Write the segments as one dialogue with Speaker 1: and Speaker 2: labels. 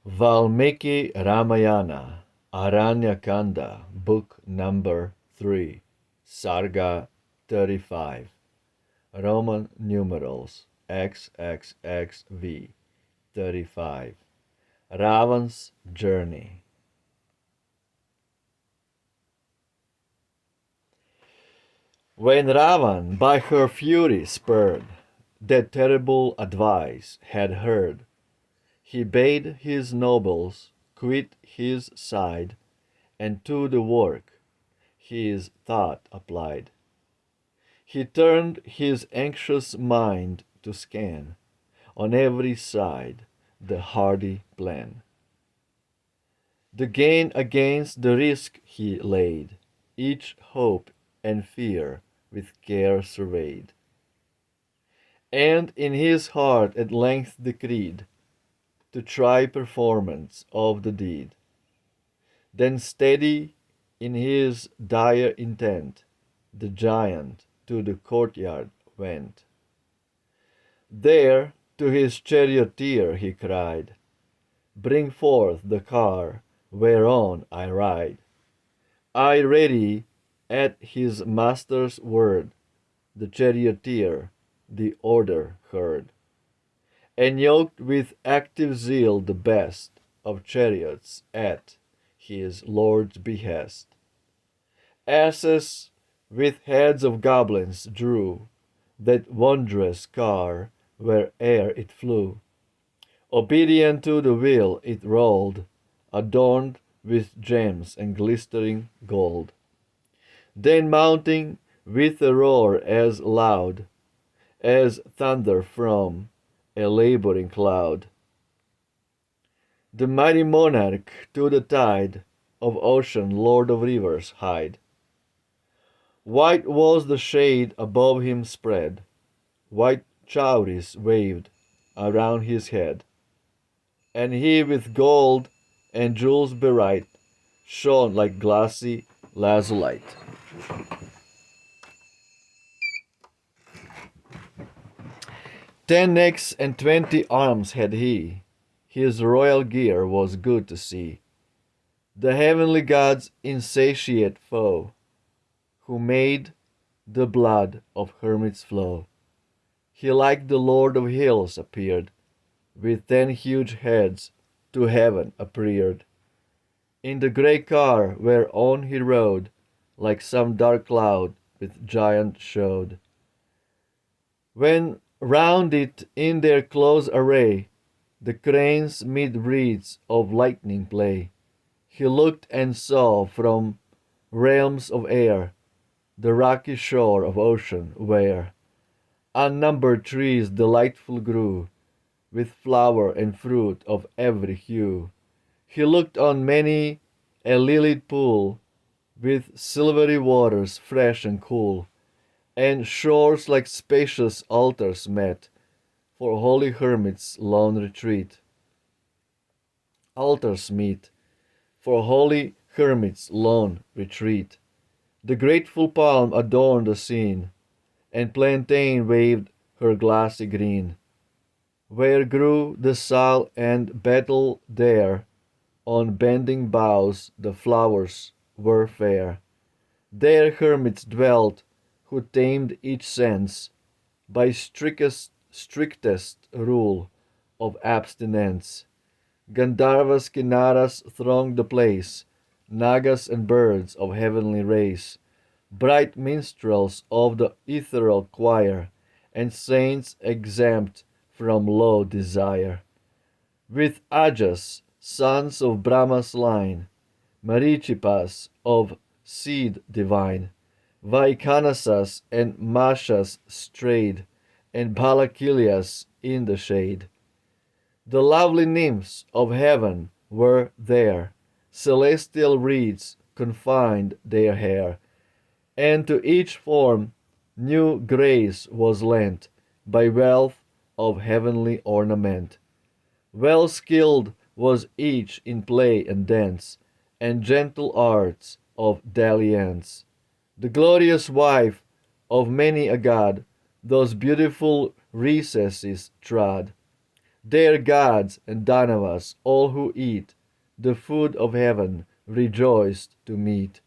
Speaker 1: Valmiki Ramayana, Aranya Kanda, Book number 3, Sarga 35, Roman numerals XXXV 35, Ravan's Journey. When Ravan by her fury spurred, that terrible advice had heard, he bade his nobles quit his side, and to the work his thought applied. He turned his anxious mind to scan on every side the hardy plan. The gain against the risk he laid, each hope and fear with care surveyed, and in his heart at length decreed to try performance of the deed. Then steady in his dire intent, the giant to the courtyard went. There to his charioteer he cried, "Bring forth the car whereon I ride." I ready at his master's word, the charioteer the order heard, and yoked with active zeal the best of chariots at his lord's behest. Asses with heads of goblins drew that wondrous car where'er it flew. Obedient to the wheel it rolled, adorned with gems and glistering gold. Then mounting with a roar as loud as thunder from a laboring cloud, the mighty monarch to the tide of ocean, lord of rivers, hied. White was the shade above him spread, white chowries waved around his head, and he with gold and jewels beright shone like glassy lazulite. 10 necks and 20 arms had he, his royal gear was good to see. The heavenly gods' insatiate foe, who made the blood of hermits flow. He like the Lord of Hills appeared, with 10 huge heads to heaven upreared. In the grey car whereon he rode, like some dark cloud with giant showed. When round it in their close array the cranes mid wreaths of lightning play, he looked and saw from realms of air the rocky shore of ocean, where unnumbered trees delightful grew, with flower and fruit of every hue. He looked on many a lilied pool, with silvery waters fresh and cool, and shores like spacious altars met for holy hermits' lone retreat. Altars meet for holy hermits' lone retreat. The grateful palm adorned the scene, and plantain waved her glassy green. Where grew the sal and betel there, on bending boughs the flowers were fair. There hermits dwelt, who tamed each sense by strictest rule of abstinence. Gandharvas, Kinnaras thronged the place, Nagas and birds of heavenly race, bright minstrels of the ethereal choir, and saints exempt from low desire. With Ajas, sons of Brahma's line, Marichipas of seed divine, Vaikanasas and Mashas strayed, and Balakilias in the shade. The lovely nymphs of heaven were there, celestial reeds confined their hair, and to each form new grace was lent by wealth of heavenly ornament. Well skilled was each in play and dance, and gentle arts of dalliance. The glorious wife of many a god those beautiful recesses trod, There gods and Danavas, all who eat the food of heaven, rejoiced to meet.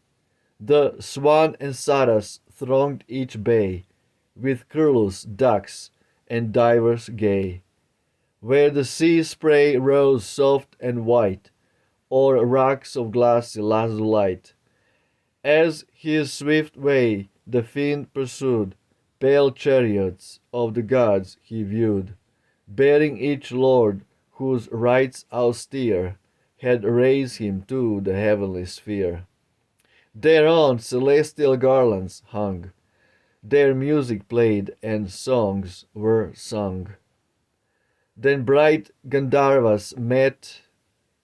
Speaker 1: The swan and saras thronged each bay, with curlews, ducks, and divers gay, where the sea spray rose soft and white, o'er rocks of glassy lazulite. As his swift way the fiend pursued, pale chariots of the gods he viewed, bearing each lord whose rites austere had raised him to the heavenly sphere. Thereon celestial garlands hung, their music played and songs were sung. Then bright Gandharvas met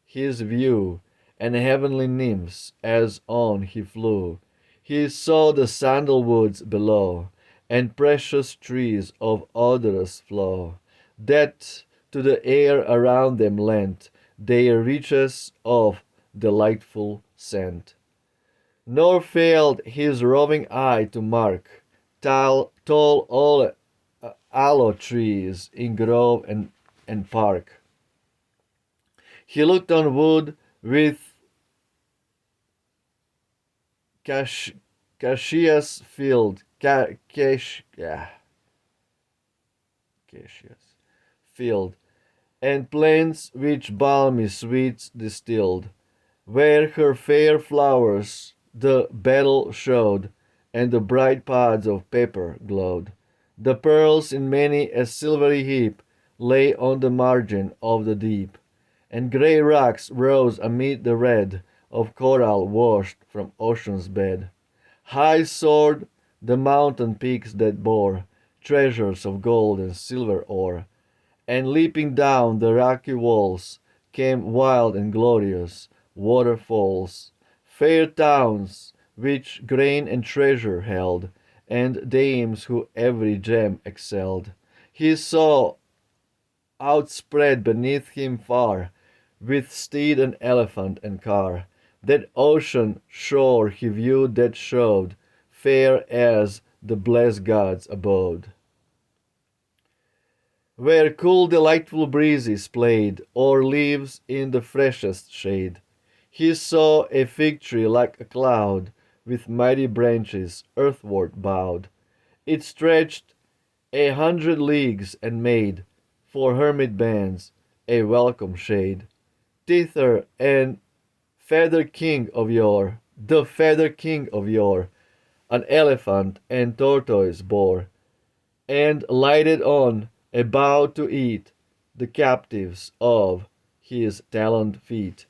Speaker 1: his view, and heavenly nymphs as on he flew. He saw the sandalwoods below, and precious trees of odorous flow, that to the air around them lent their riches of delightful scent. Nor failed his roving eye to mark tall aloe trees in grove and park. He looked on wood with cassius filled, cassius filled, and plains which balmy sweets distilled, where her fair flowers the betel showed, and the bright pods of pepper glowed. The pearls in many a silvery heap lay on the margin of the deep, and grey rocks rose amid the red of coral washed from ocean's bed. High soared the mountain peaks that bore treasures of gold and silver ore, and leaping down the rocky walls came wild and glorious waterfalls, fair towns which grain and treasure held, and dames who every gem excelled. He saw outspread beneath him far, with steed and elephant and car, that ocean shore he viewed that showed fair as the blessed gods' abode, where cool delightful breezes played o'er leaves in the freshest shade. He saw a fig tree like a cloud, with mighty branches earthward bowed. It stretched 100 leagues and made for hermit bands a welcome shade. Thither and feather king of yore, the feather king of yore, an elephant and tortoise bore, and lighted on a bough to eat the captives of his taloned feet.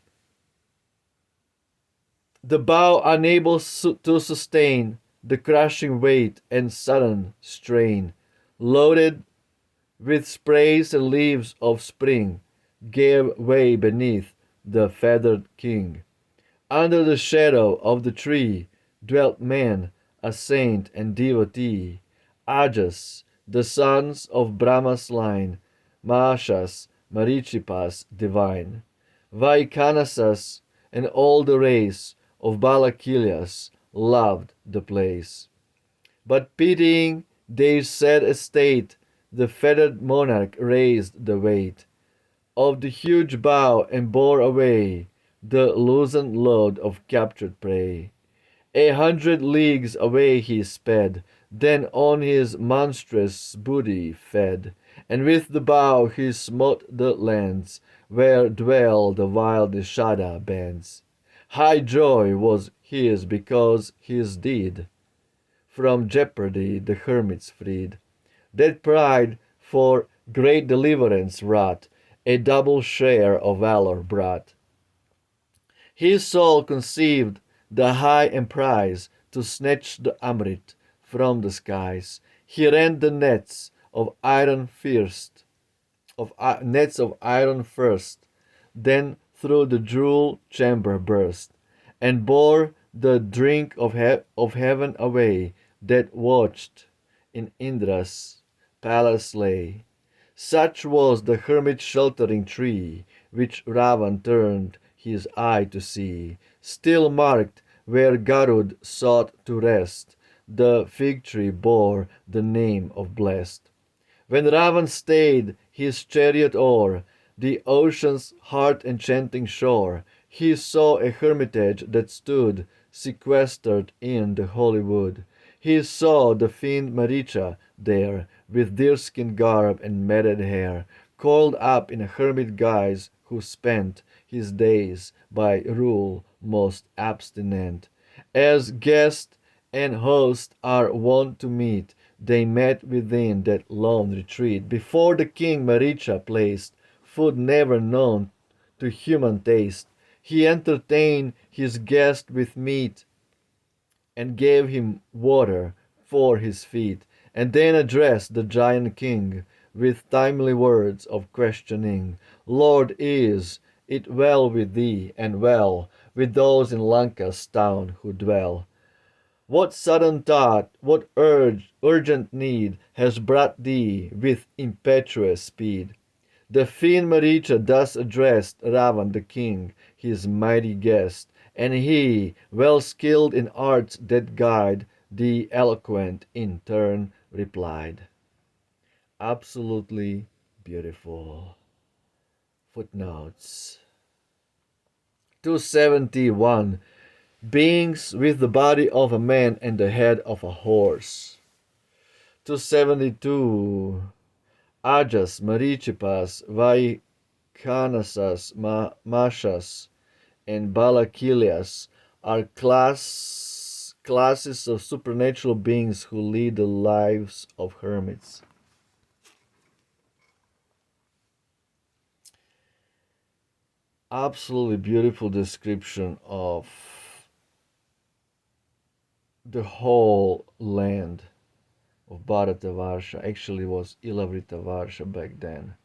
Speaker 1: The bough unable to sustain the crushing weight and sudden strain, loaded with sprays and leaves of spring, gave way beneath the feathered king. Under the shadow of the tree dwelt man, a saint and devotee, Ajas, the sons of Brahma's line, Mahashas, Marichipas divine, Vaikanasas, and all the race of Balakilyas loved the place. But pitying their sad estate, the feathered monarch raised the weight of the huge bough and bore away the loosened load of captured prey. 100 leagues away he sped, then on his monstrous booty fed, and with the bough he smote the lands where dwell the wild Nishada bands. High joy was his because his deed from jeopardy the hermits freed. That pride for great deliverance wrought, a double share of valor brought. His soul conceived the high emprise to snatch the Amrit from the skies. He rent the nets of iron first, then through the jewel chamber burst, and bore the drink of heaven away that watched in Indra's palace lay. Such was the hermit's sheltering tree, which Ravan turned his eye to see, still marked where Garud sought to rest. The fig tree bore the name of blessed. When Ravan stayed his chariot o'er the ocean's heart-enchanting shore. He saw a hermitage that stood sequestered in the holy wood. He saw the fiend Maricha there, with deerskin garb and matted hair, coiled up in a hermit guise, who spent his days by rule most abstinent. As guest and host are wont to meet, they met within that lone retreat. Before the king Maricha placed food never known to human taste. He entertained his guest with meat and gave him water for his feet, and then addressed the giant king with timely words of questioning. Lord, is it well with thee, and well with those in Lanka's town who dwell? What sudden thought, what urgent need has brought thee with impetuous speed? The fiend Maricha thus addressed Ravan the king, his mighty guest, and he, well skilled in arts that guide, the eloquent in turn replied. Absolutely beautiful. Footnotes. 271. Beings with the body of a man and the head of a horse. 272. Ajas, Marichipas, Vaikanasas, Mashas, and Balakilias are classes of supernatural beings who lead the lives of hermits. Absolutely beautiful description of the whole land of Bharatavarsha. Actually was Ilavritavarsha back then.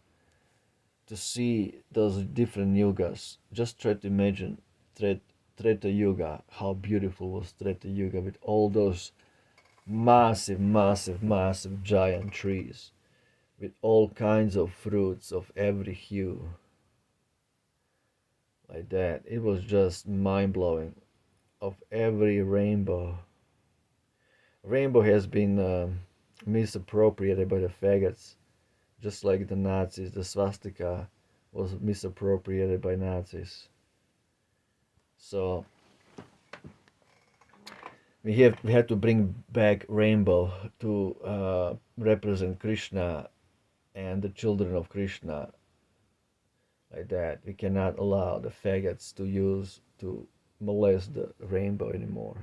Speaker 1: To see those different yugas, just try to imagine Treta Yuga, how beautiful was Treta Yuga with all those massive giant trees with all kinds of fruits of every hue. Like that. It was just mind-blowing. Of every rainbow. Rainbow has been misappropriated by the faggots. Just like the Nazis, the swastika was misappropriated by Nazis. So we have to bring back rainbow to represent Krishna and the children of Krishna. Like that, we cannot allow the faggots to molest the rainbow anymore.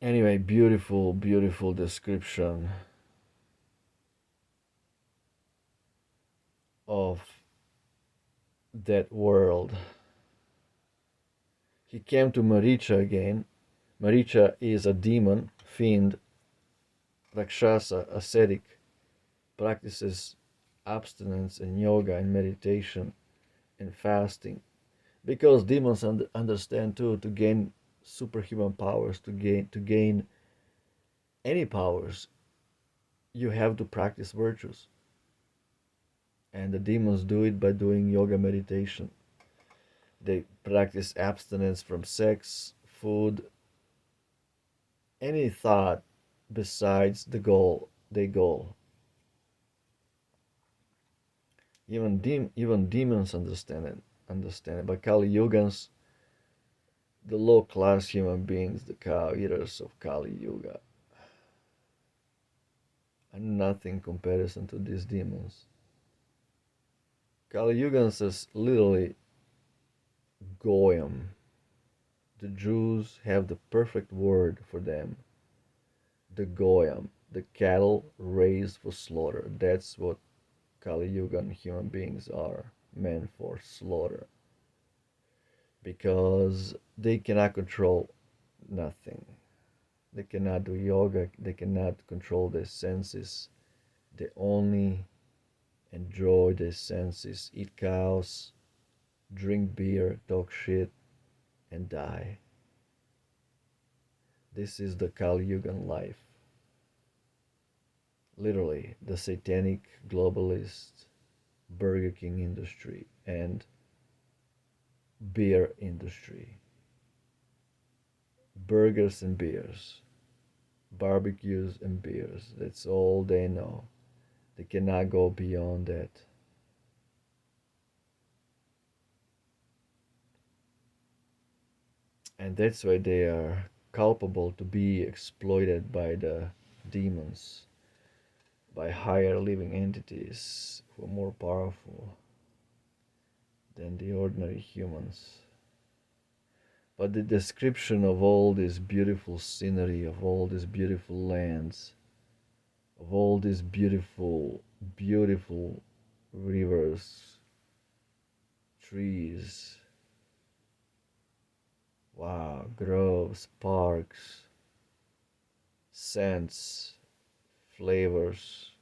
Speaker 1: Anyway, beautiful description of that world. He came to Maricha again. Maricha is a demon, fiend, Rakshasa, ascetic, practices abstinence and yoga and meditation and fasting. Because demons understand too, to gain superhuman powers, to gain any powers, you have to practice virtues. And the demons do it by doing yoga meditation. They practice abstinence from sex, food, any thought besides the goal they go. Even demons understand it. But Kali Yugans, the low class human beings, the cow eaters of Kali Yuga, are nothing in comparison to these demons. Kali Yugans is literally Goyim. The Jews have the perfect word for them. The Goyim, the cattle raised for slaughter. That's what Kali Yugan human beings are meant for, slaughter. Because they cannot control nothing. They cannot do yoga, they cannot control their senses. They only enjoy their senses, eat cows, drink beer, talk shit, and die. This is the Kali Yugan life. Literally, the satanic globalist Burger King industry and beer industry. Burgers and beers. barbecues, and beers. That's all they know. They cannot go beyond that. And that's why they are culpable to be exploited by the demons, by higher living entities who are more powerful than the ordinary humans. But the description of all this beautiful scenery, of all these beautiful lands, of all these beautiful, beautiful rivers, trees, wow, groves, parks, scents, flavors,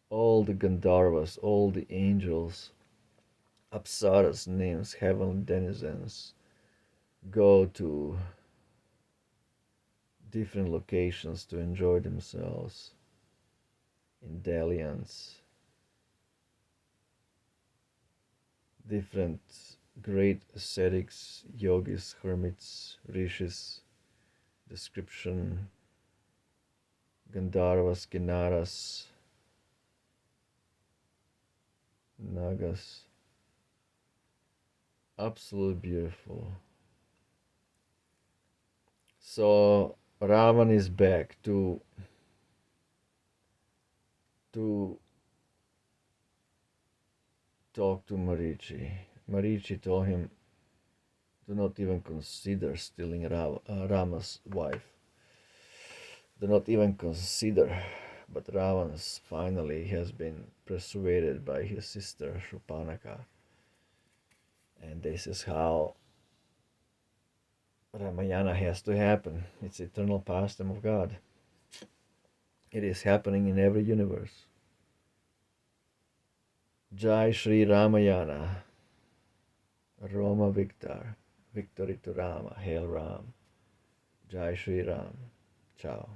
Speaker 1: all the Gandharvas, all the angels, Apsaras, nymphs, heavenly denizens, go to different locations to enjoy themselves in dalliance. Different great ascetics, yogis, hermits, rishis, description, Gandharvas, Kinnaras, Nagas. Absolutely beautiful. So Ravan is back to talk to Marichi. Marichi told him, do not even consider stealing Rama's wife. Do not even consider. But Ravan's finally has been persuaded by his sister Shurpanaka. And this is how Ramayana has to happen. It's eternal pastime of God. It is happening in every universe. Jai Shri Ramayana. Roma Victor. Victory to Rama. Hail Ram. Jai Shri Ram. Ciao.